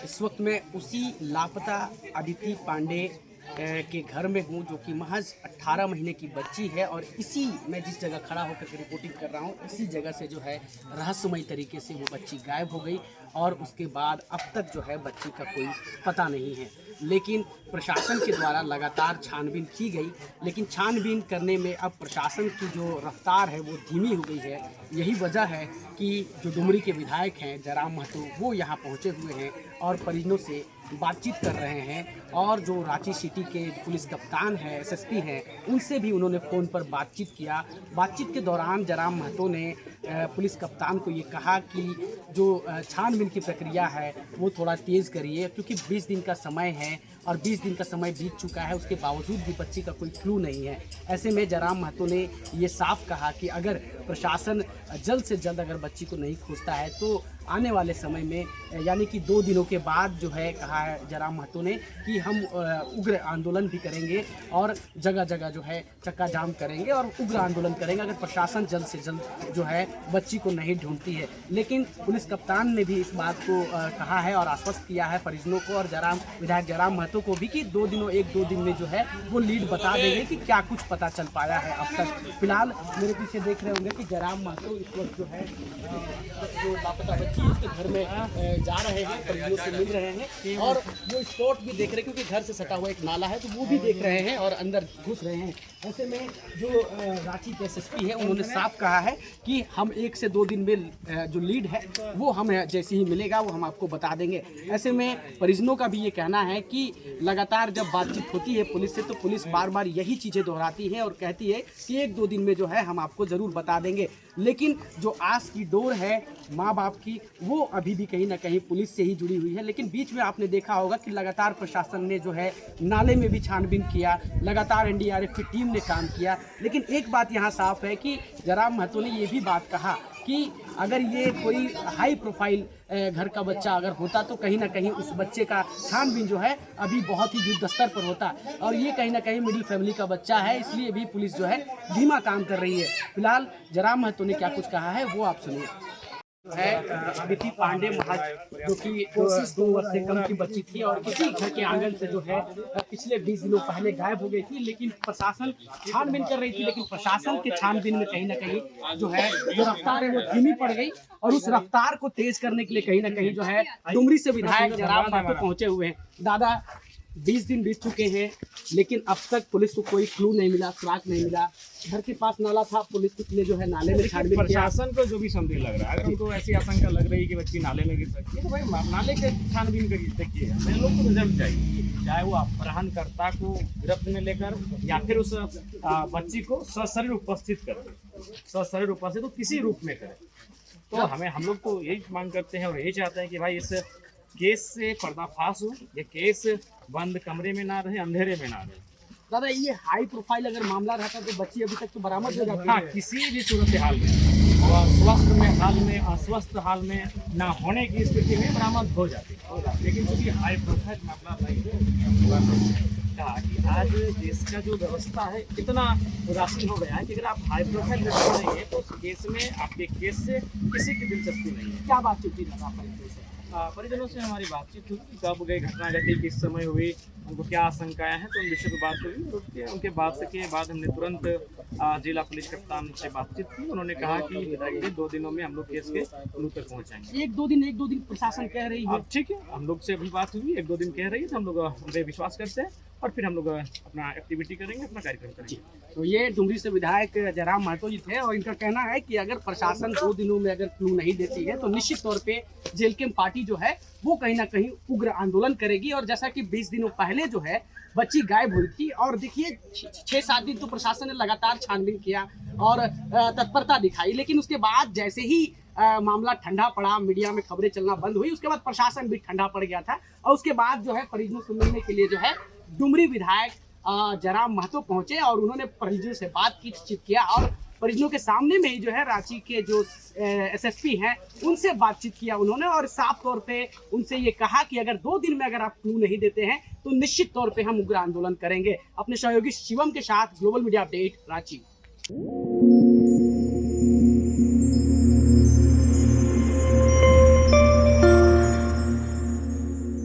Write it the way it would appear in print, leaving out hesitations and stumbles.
इस वक्त मैं उसी लापता अदिति पांडे के घर में हूँ जो कि महज 18 महीने की बच्ची है। और इसी मैं जिस जगह खड़ा होकर के रिपोर्टिंग कर रहा हूँ, इसी जगह से जो है रहस्यमयी तरीके से वो बच्ची गायब हो गई और उसके बाद अब तक जो है बच्ची का कोई पता नहीं है। लेकिन प्रशासन के द्वारा लगातार छानबीन की गई, लेकिन छानबीन करने में अब प्रशासन की जो रफ्तार है वो धीमी हो गई है। यही वजह है कि जो डुमरी के विधायक हैं जयराम महतो, वो यहाँ पहुँचे हुए हैं और परिजनों से बातचीत कर रहे हैं। और जो रांची सिटी के पुलिस कप्तान हैं, एसएसपी हैं, उनसे भी उन्होंने फ़ोन पर बातचीत किया। बातचीत के दौरान जयराम महतो ने पुलिस कप्तान को ये कहा कि जो छानबीन की प्रक्रिया है वो थोड़ा तेज़ करिए, क्योंकि 20 दिन का समय है और 20 दिन का समय बीत चुका है, उसके बावजूद भी बच्ची का कोई क्लू नहीं है। ऐसे में जयराम महतो ने ये साफ कहा कि अगर प्रशासन जल्द से जल्द अगर बच्ची को नहीं खोजता है तो आने वाले समय में यानी कि 2 दिनों के बाद जो है कहा है जयराम महतो ने कि हम उग्र आंदोलन भी करेंगे और जगह जगह जो है चक्का जाम करेंगे और उग्र आंदोलन करेंगे अगर प्रशासन जल्द से जल्द जो है बच्ची को नहीं ढूंढती है। लेकिन पुलिस कप्तान ने भी इस बात को कहा है और आश्वस्त किया है परिजनों को और विधायक जयराम महतो को भी कि 1-2 दिन में जो है वो लीड बता देंगे कि क्या कुछ पता चल पाया है अब तक। फिलहाल मेरे पीछे देख रहे होंगे कि जयराम महतो इस वक्त जो है जो लापता बच्ची उसके घर में जा रहे हैं, परिजनों से मिल रहे हैं और वो स्पॉट भी देख रहे हैं, क्योंकि घर से सटा हुआ एक नाला है तो वो भी देख रहे हैं और अंदर घुस रहे हैं। ऐसे में जो रांची के एसएसपी है उन्होंने साफ कहा है कि हम 1 से 2 दिन में जो लीड है वो हमें जैसे ही मिलेगा वो हम आपको बता देंगे। ऐसे में परिजनों का भी ये कहना है कि लगातार जब बातचीत होती है पुलिस से तो पुलिस बार बार यही चीज़ें दोहराती है और कहती है कि 1-2 दिन में जो है हम आपको ज़रूर बता देंगे। लेकिन जो आस की डोर है माँ बाप की वो अभी भी कहीं ना कहीं पुलिस से ही जुड़ी हुई है। लेकिन बीच में आपने देखा होगा कि लगातार प्रशासन ने जो है नाले में भी छानबीन किया, लगातार एनडीआरएफ की टीम ने काम किया। लेकिन एक बात यहाँ साफ है कि जयराम महतो ने ये भी बात कहा कि अगर ये कोई हाई प्रोफाइल घर का बच्चा अगर होता तो कहीं ना कहीं उस बच्चे का छानबीन जो है अभी बहुत ही युद्ध स्तर पर होता और ये कहीं ना कहीं मिडिल फैमिली का बच्चा है, इसलिए भी पुलिस जो है धीमा काम कर रही है। फिलहाल जयराम महतो ने क्या कुछ कहा है वो आप सुनिए। है अदिति पांडे महज जो कि 2 वर्ष से कम की बच्ची थी और इसी घर के आंगन से जो है पिछले 20 दिनों पहले गायब हो गई थी। लेकिन प्रशासन छानबीन कर रही थी, लेकिन प्रशासन के छानबीन में कहीं ना कहीं जो है जो रफ्तार है वो धीमी पड़ गई और उस रफ्तार को तेज करने के लिए कहीं ना कहीं जो है डुमरी से विधायक जयराम महतो पहुंचे हुए हैं। दादा 20 दिन बीत चुके हैं लेकिन अब तक पुलिस को कोई क्लू नहीं मिला, सुराग नहीं मिला। घर के पास नाला था, पुलिस ने जो है नाले में छानबीन किया। प्रशासन को जो भी संदेह लग रहा है, अगर हमको ऐसी आशंका लग रही है कि बच्ची नाले में गिर सकती है तो भाई नाले के छानबीन करिए। देखिए हम लोग को रिजल्ट चाहिए, चाहे वो अपहरणकर्ता को गिरफ्त में लेकर या फिर उस बच्ची को सशरीर उपस्थित तो किसी रूप में करें। तो हम लोग तो यही मांग करते हैं और यही चाहते हैं कि भाई इस केस से पर्दाफाश हो, ये केस बंद कमरे में ना रहे, अंधेरे में ना रहे। दादा ये हाई प्रोफाइल अगर मामला रहता तो बच्ची अभी तक तो बरामद हो जाती। हाँ, किसी भी सूरत हाल में और अस्वस्थ हाल में ना होने की स्थिति में बरामद हो जाती। लेकिन चूंकि हाई प्रोफाइल मामला नहीं है कि आज देश का जो व्यवस्था है इतना उदासीन हो गया है कि अगर आप हाई प्रोफाइल व्यक्ति नहीं है तो उस केस में आपके केस से किसी की दिलचस्पी नहीं है। क्या बातचीत थी दादा परिजनों से हमारी बातचीत हुई, कब गई घटना घटी, किस समय हुई, उनको क्या आशंकाएं हैं, तो उन विषय पर बात हुई। उनके बात के बाद हमने तुरंत जिला पुलिस कप्तान से बातचीत की। उन्होंने कहा कि 2 दिनों में हम लोग केस के क्लू तक पहुंचाएंगे। 1-2 दिन प्रशासन कह रही है। ठीक है, हम लोग से अभी बात हुई, 1-2 दिन कह रही है तो हम लोग उन पर विश्वास करते हैं और फिर हम लोग अपना एक्टिविटी करेंगे, अपना कार्यक्रम करेंगे। तो ये डुमरी से विधायक जयराम महतो जी थे और इनका कहना है कि अगर प्रशासन 2 दिनों में अगर क्लू नहीं देती है तो निश्चित तौर पे जेलकेम पार्टी जो है वो कहीं ना कहीं उग्र आंदोलन करेगी। और जैसा कि 20 दिनों पहले जो है बच्ची गायब हुई थी और देखिए 6-7 दिन तो प्रशासन ने लगातार छानबीन किया और तत्परता दिखाई, लेकिन उसके बाद जैसे ही मामला ठंडा पड़ा, मीडिया में खबरें चलना बंद हुई, उसके बाद प्रशासन भी ठंडा पड़ गया था और उसके बाद जो है परिजनों से मिलने के लिए जो है डुमरी विधायक जयराम महतो पहुंचे और उन्होंने परिजनों से बातचीत किया और परिजनों के सामने में ही जो है रांची के जो एसएसपी हैं उनसे बातचीत किया उन्होंने और साफ तौर पे उनसे ये कहा कि अगर 2 दिन में अगर आप क्लू नहीं देते हैं तो निश्चित तौर पे हम उग्र आंदोलन करेंगे। अपने सहयोगी शिवम के साथ ग्लोबल मीडिया अपडेट रांची।